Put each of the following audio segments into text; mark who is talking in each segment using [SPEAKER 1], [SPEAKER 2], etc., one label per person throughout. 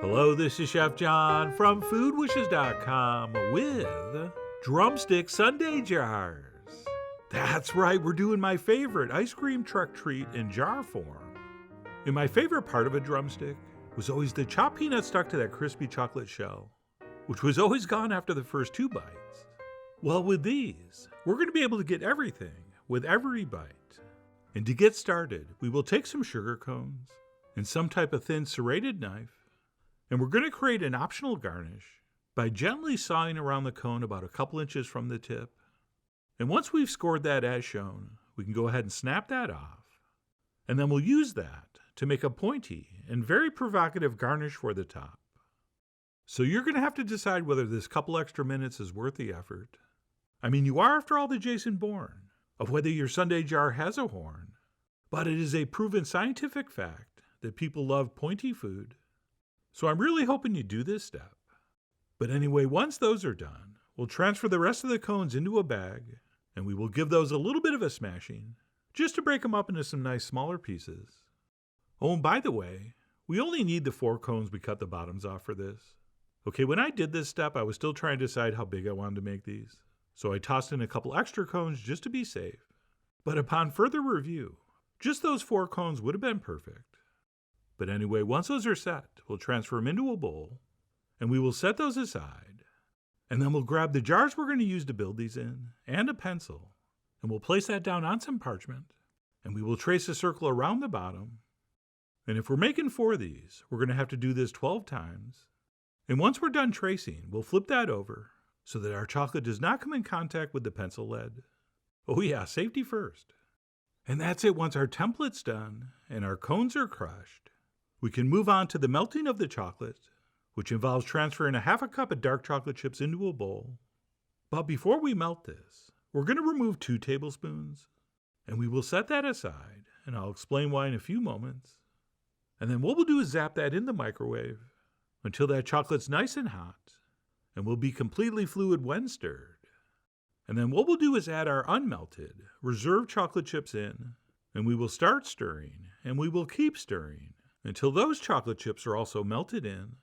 [SPEAKER 1] Hello, this is Chef John from foodwishes.com with Drumstick Sundae jars. That's right, we're doing my favorite ice cream truck treat in jar form. And my favorite part of a drumstick was always the chopped peanut stuck to that crispy chocolate shell, which was always gone after the first 2 bites. Well, with these, we're going to be able to get everything with every bite. And to get started, we will take some sugar cones and some type of thin serrated knife, and we're going to create an optional garnish by gently sawing around the cone about a couple inches from the tip. And once we've scored that as shown, we can go ahead and snap that off. And then we'll use that to make a pointy and very provocative garnish for the top. So you're going to have to decide whether this couple extra minutes is worth the effort. I mean, you are, after all, the Jason Bourne of whether your sundae jar has a horn, but it is a proven scientific fact that people love pointy food. So I'm really hoping you do this step. But anyway, once those are done, we'll transfer the rest of the cones into a bag, and we will give those a little bit of a smashing, just to break them up into some nice smaller pieces. Oh, and by the way, we only need the 4 cones we cut the bottoms off for this. Okay, when I did this step, I was still trying to decide how big I wanted to make these, so I tossed in a couple extra cones just to be safe. But upon further review, just those 4 cones would have been perfect. But anyway, once those are set, we'll transfer them into a bowl, and we will set those aside. And then we'll grab the jars we're going to use to build these in, and a pencil, and we'll place that down on some parchment, and we will trace a circle around the bottom. And if we're making 4 of these, we're going to have to do this 12 times. And once we're done tracing, we'll flip that over so that our chocolate does not come in contact with the pencil lead. Oh yeah, safety first. And that's it. Once our template's done and our cones are crushed, we can move on to the melting of the chocolate, which involves transferring a half a cup of dark chocolate chips into a bowl. But before we melt this, we're going to remove 2 tablespoons, and we will set that aside, and I'll explain why in a few moments. And then what we'll do is zap that in the microwave until that chocolate's nice and hot, and will be completely fluid when stirred. And then what we'll do is add our unmelted, reserved chocolate chips in, and we will start stirring, and we will keep stirring until those chocolate chips are also melted in.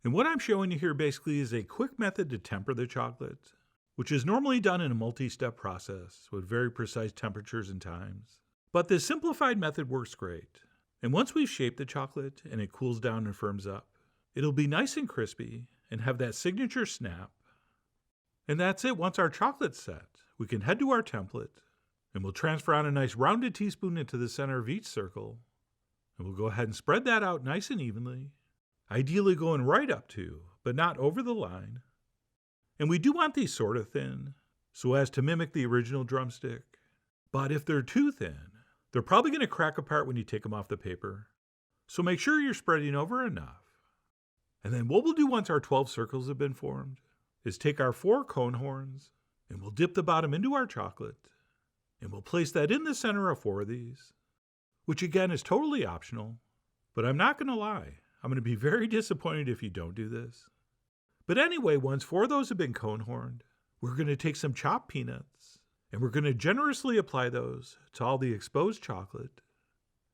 [SPEAKER 1] And what I'm showing you here basically is a quick method to temper the chocolate, which is normally done in a multi-step process with very precise temperatures and times. But this simplified method works great. And once we've shaped the chocolate and it cools down and firms up, it'll be nice and crispy and have that signature snap. And that's it. Once our chocolate's set, we can head to our template, and we'll transfer on a nice rounded teaspoon into the center of each circle. And we'll go ahead and spread that out nice and evenly, ideally going right up to, but not over the line. And we do want these sort of thin, so as to mimic the original drumstick. But if they're too thin, they're probably going to crack apart when you take them off the paper. So make sure you're spreading over enough. And then what we'll do once our 12 circles have been formed is take our 4 cone horns, and we'll dip the bottom into our chocolate, and we'll place that in the center of 4 of these, which again is totally optional, but I'm not going to lie, I'm going to be very disappointed if you don't do this. But anyway, once 4 of those have been cone horned, we're going to take some chopped peanuts, and we're going to generously apply those to all the exposed chocolate.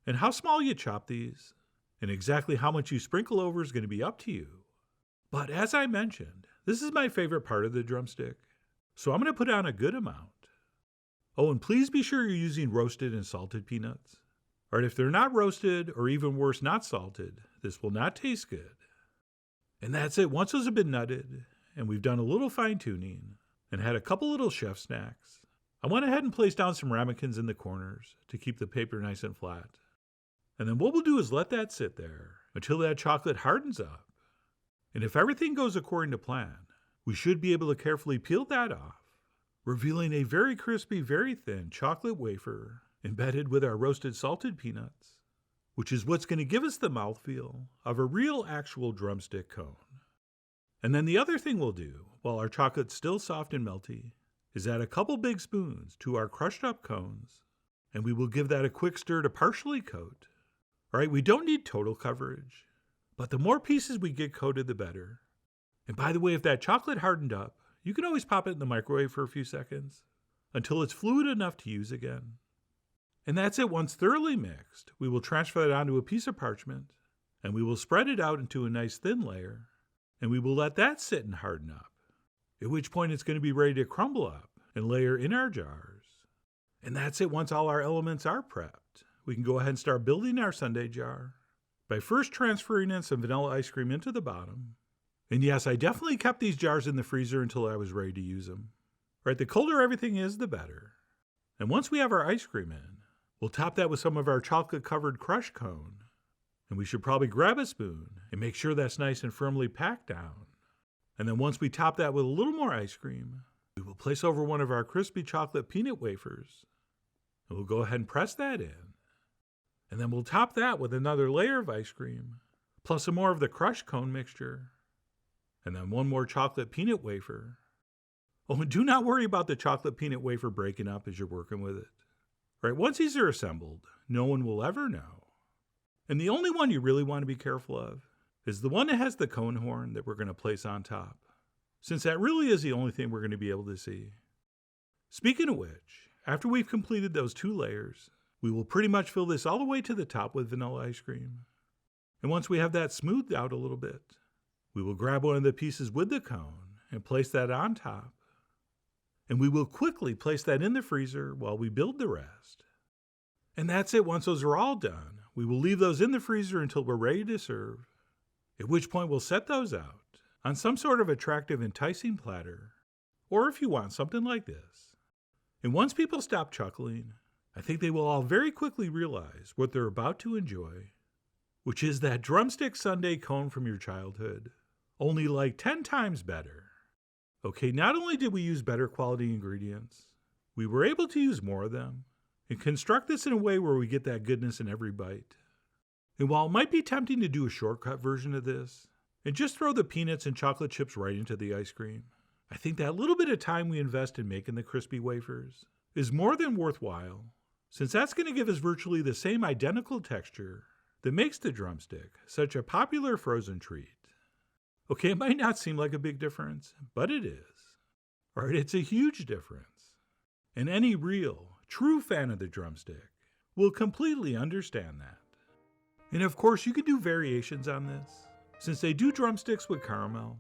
[SPEAKER 1] And how small you chop these, and exactly how much you sprinkle over is going to be up to you. But as I mentioned, this is my favorite part of the drumstick, so I'm going to put on a good amount. Oh, and please be sure you're using roasted and salted peanuts. Or if they're not roasted, or even worse, not salted, this will not taste good. And that's it. Once those have been nutted, and we've done a little fine-tuning, and had a couple little chef snacks, I went ahead and placed down some ramekins in the corners to keep the paper nice and flat. And then what we'll do is let that sit there until that chocolate hardens up. And if everything goes according to plan, we should be able to carefully peel that off, revealing a very crispy, very thin chocolate wafer embedded with our roasted salted peanuts, which is what's going to give us the mouthfeel of a real actual drumstick cone. And then the other thing we'll do, while our chocolate's still soft and melty, is add a couple big spoons to our crushed up cones, and we will give that a quick stir to partially coat. All right, we don't need total coverage, but the more pieces we get coated, the better. And by the way, if that chocolate hardened up, you can always pop it in the microwave for a few seconds until it's fluid enough to use again. And that's it. Once thoroughly mixed, we will transfer that onto a piece of parchment, And we will spread it out into a nice thin layer, and we will let that sit and harden up, at which point it's going to be ready to crumble up and layer in our jars. And that's it. Once all our elements are prepped, we can go ahead and start building our sundae jar by first transferring in some vanilla ice cream into the bottom. And yes, I definitely kept these jars in the freezer until I was ready to use them. Right, the colder everything is, the better. And once we have our ice cream in, we'll top that with some of our chocolate-covered crush cone. And we should probably grab a spoon and make sure that's nice and firmly packed down. And then once we top that with a little more ice cream, we will place over one of our crispy chocolate peanut wafers. And we'll go ahead and press that in. And then we'll top that with another layer of ice cream, plus some more of the crush cone mixture. And then one more chocolate peanut wafer. Oh, and do not worry about the chocolate peanut wafer breaking up as you're working with it. Right, once these are assembled, no one will ever know. And the only one you really want to be careful of is the one that has the cone horn that we're going to place on top, since that really is the only thing we're going to be able to see. Speaking of which, after we've completed those 2 layers, we will pretty much fill this all the way to the top with vanilla ice cream. And once we have that smoothed out a little bit, we will grab one of the pieces with the cone and place that on top. And we will quickly place that in the freezer while we build the rest. And that's it. Once those are all done, we will leave those in the freezer until we're ready to serve, at which point we'll set those out on some sort of attractive, enticing platter, or if you want something like this. And once people stop chuckling, I think they will all very quickly realize what they're about to enjoy, which is that drumstick sundae cone from your childhood, only like 10 times better. Okay, not only did we use better quality ingredients, we were able to use more of them and construct this in a way where we get that goodness in every bite. And while it might be tempting to do a shortcut version of this and just throw the peanuts and chocolate chips right into the ice cream, I think that little bit of time we invest in making the crispy wafers is more than worthwhile, since that's going to give us virtually the same identical texture that makes the drumstick such a popular frozen treat. Okay, it might not seem like a big difference, but it is. Right, it's a huge difference. And any real, true fan of the drumstick will completely understand that. And of course, you can do variations on this, since they do drumsticks with caramel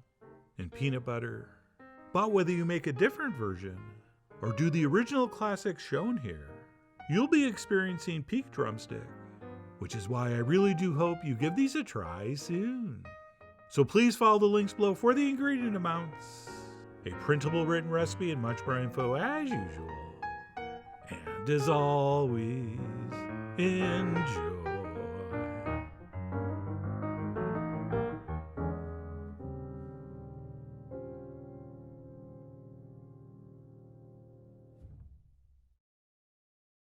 [SPEAKER 1] and peanut butter. But whether you make a different version or do the original classics shown here, you'll be experiencing peak drumstick, which is why I really do hope you give these a try soon. So please follow the links below for the ingredient amounts, a printable written recipe, and much more info as usual. And as always, enjoy.